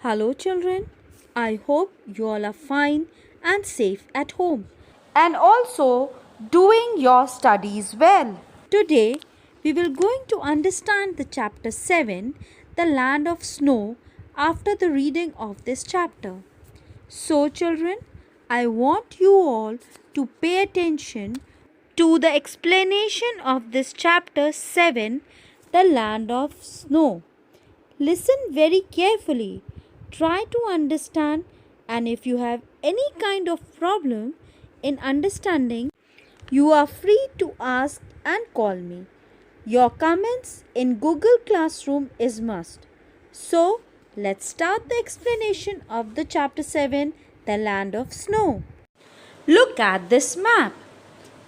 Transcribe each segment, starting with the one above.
Hello, children. I hope you all are fine and safe at home and also doing your studies well. Today, we will going to understand the chapter 7, The Land of Snow, after the reading of this chapter. So, children, I want you all to pay attention to the explanation of this chapter 7, The Land of Snow. Listen very carefully. Try to understand, and if you have any kind of problem in understanding, you are free to ask and call me. Your comments in Google Classroom is must. So, let's start the explanation of the chapter 7, The Land of Snow. Look at this map.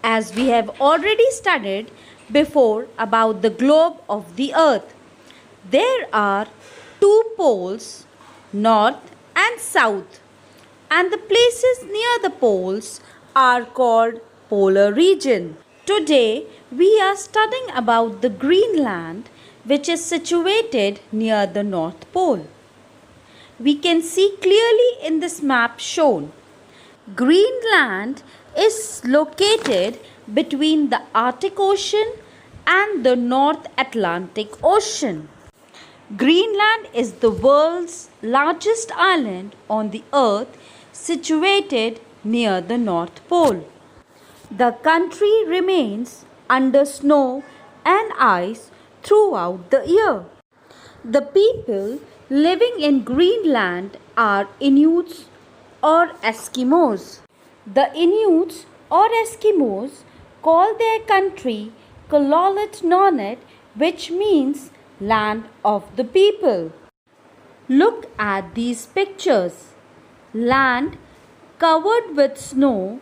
As we have already studied before about the globe of the earth, there are two poles, north and south, and the places near the poles are called polar region. Today we are studying about the Greenland, which is situated near the North Pole. We can see clearly in this map shown. Greenland is located between the Arctic Ocean and the North Atlantic Ocean. Greenland is the world's largest island on the earth, situated near the North Pole. The country remains under snow and ice throughout the year. The people living in Greenland are Inuits or Eskimos. The Inuits or Eskimos call their country Kalolit Nonet, which means land of the people. Look at these pictures. Land covered with snow.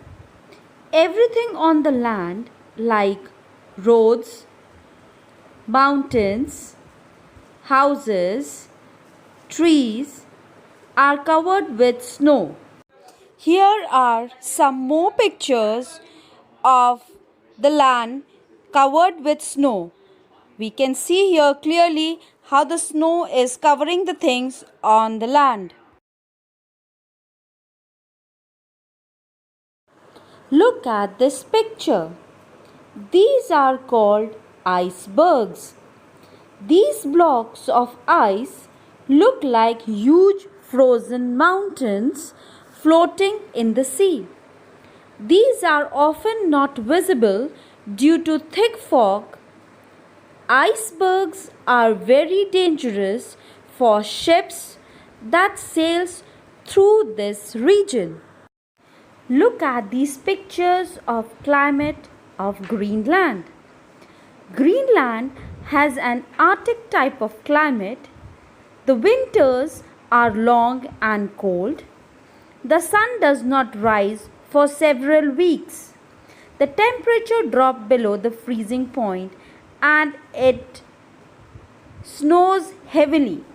Everything on the land like roads, mountains, houses, trees are covered with snow. Here are some more pictures of the land covered with snow. We can see here clearly how the snow is covering the things on the land. Look at this picture. These are called icebergs. These blocks of ice look like huge frozen mountains floating in the sea. These are often not visible due to thick fog. Icebergs are very dangerous for ships that sails through this region. Look at these pictures of climate of Greenland. Greenland has an Arctic type of climate. The winters are long and cold. The sun does not rise for several weeks. The temperature drops below the freezing point and it snows heavily.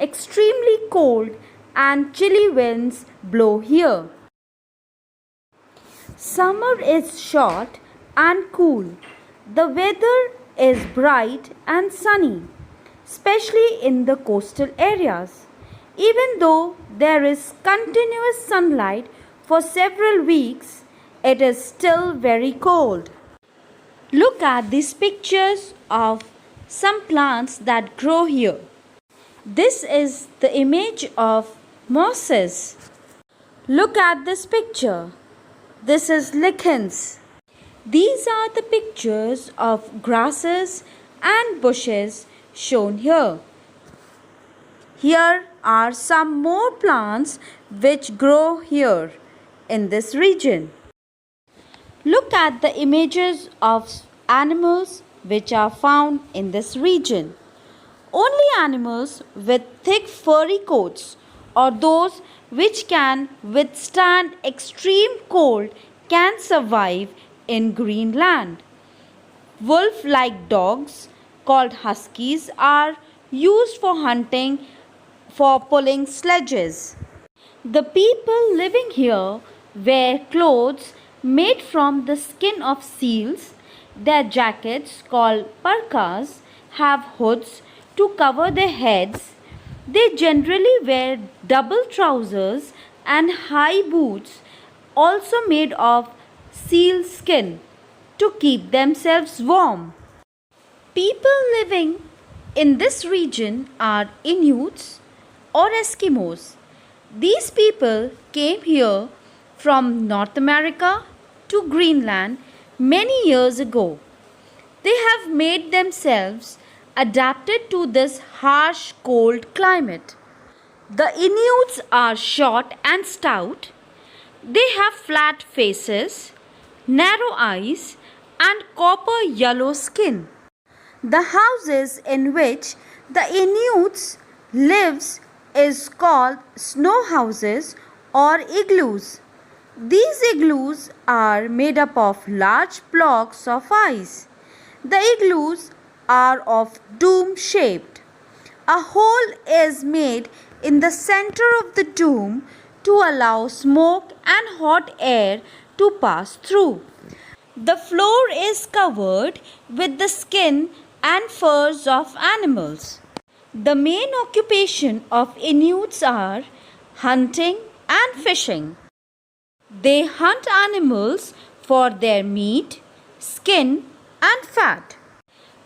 Extremely cold and chilly winds blow here. Summer is short and cool. The weather is bright and sunny, especially in the coastal areas. Even though there is continuous sunlight for several weeks, it is still very cold. Look at these pictures of some plants that grow here. This is the image of mosses. Look at this picture. This is lichens. These are the pictures of grasses and bushes shown here. Here are some more plants which grow here in this region. Look at the images of animals which are found in this region. Only animals with thick furry coats or those which can withstand extreme cold can survive in Greenland. Wolf-like dogs called huskies are used for hunting for pulling sledges. The people living here wear clothes made from the skin of seals. Their jackets called parkas have hoods to cover their heads. They generally wear double trousers and high boots, also made of seal skin, to keep themselves warm. People living in this region are Inuits or Eskimos. These people came here from North America to Greenland many years ago. They have made themselves adapted to this harsh cold climate. The Inuits are short and stout. They have flat faces, narrow eyes, and copper yellow skin. The houses in which the Inuits lives is called snow houses or igloos. These igloos are made up of large blocks of ice. The igloos are of dome shaped. A hole is made in the center of the dome to allow smoke and hot air to pass through. The floor is covered with the skin and furs of animals. The main occupation of Inuits are hunting and fishing. They hunt animals for their meat, skin, and fat.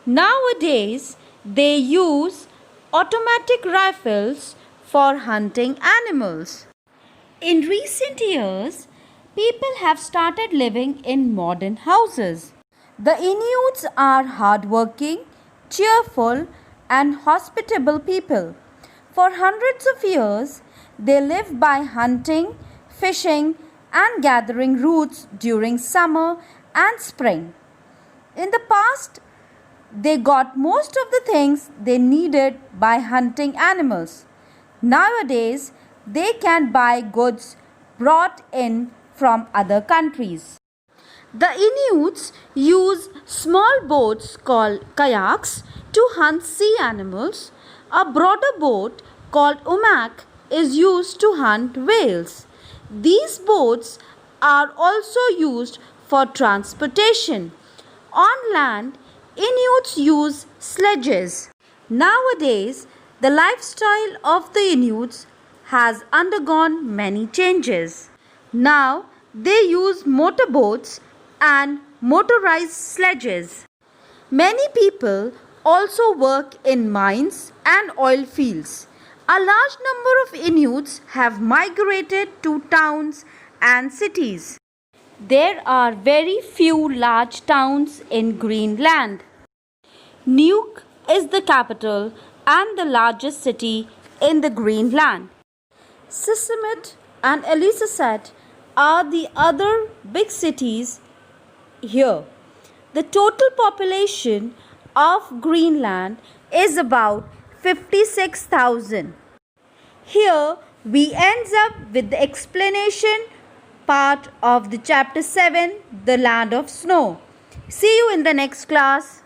Nowadays, they use automatic rifles for hunting animals. In recent years, people have started living in modern houses. The Inuits are hardworking, cheerful, and hospitable people. For hundreds of years, they lived by hunting, fishing, and gathering roots during summer and spring. In the past, they got most of the things they needed by hunting animals. Nowadays, they can buy goods brought in from other countries. The Inuits use small boats called kayaks to hunt sea animals. A broader boat called umak is used to hunt whales. These boats are also used for transportation. On land, Inuits use sledges. Nowadays, the lifestyle of the Inuits has undergone many changes. Now, they use motorboats and motorized sledges. Many people also work in mines and oil fields. A large number of Inuits have migrated to towns and cities. There are very few large towns in Greenland. Nuuk is the capital and the largest city in the Greenland. Sisimiut and Elisasat are the other big cities here. The total population of Greenland is about 56,000. Here we ends up with the explanation part of the chapter 7, The Land of Snow. See you in the next class.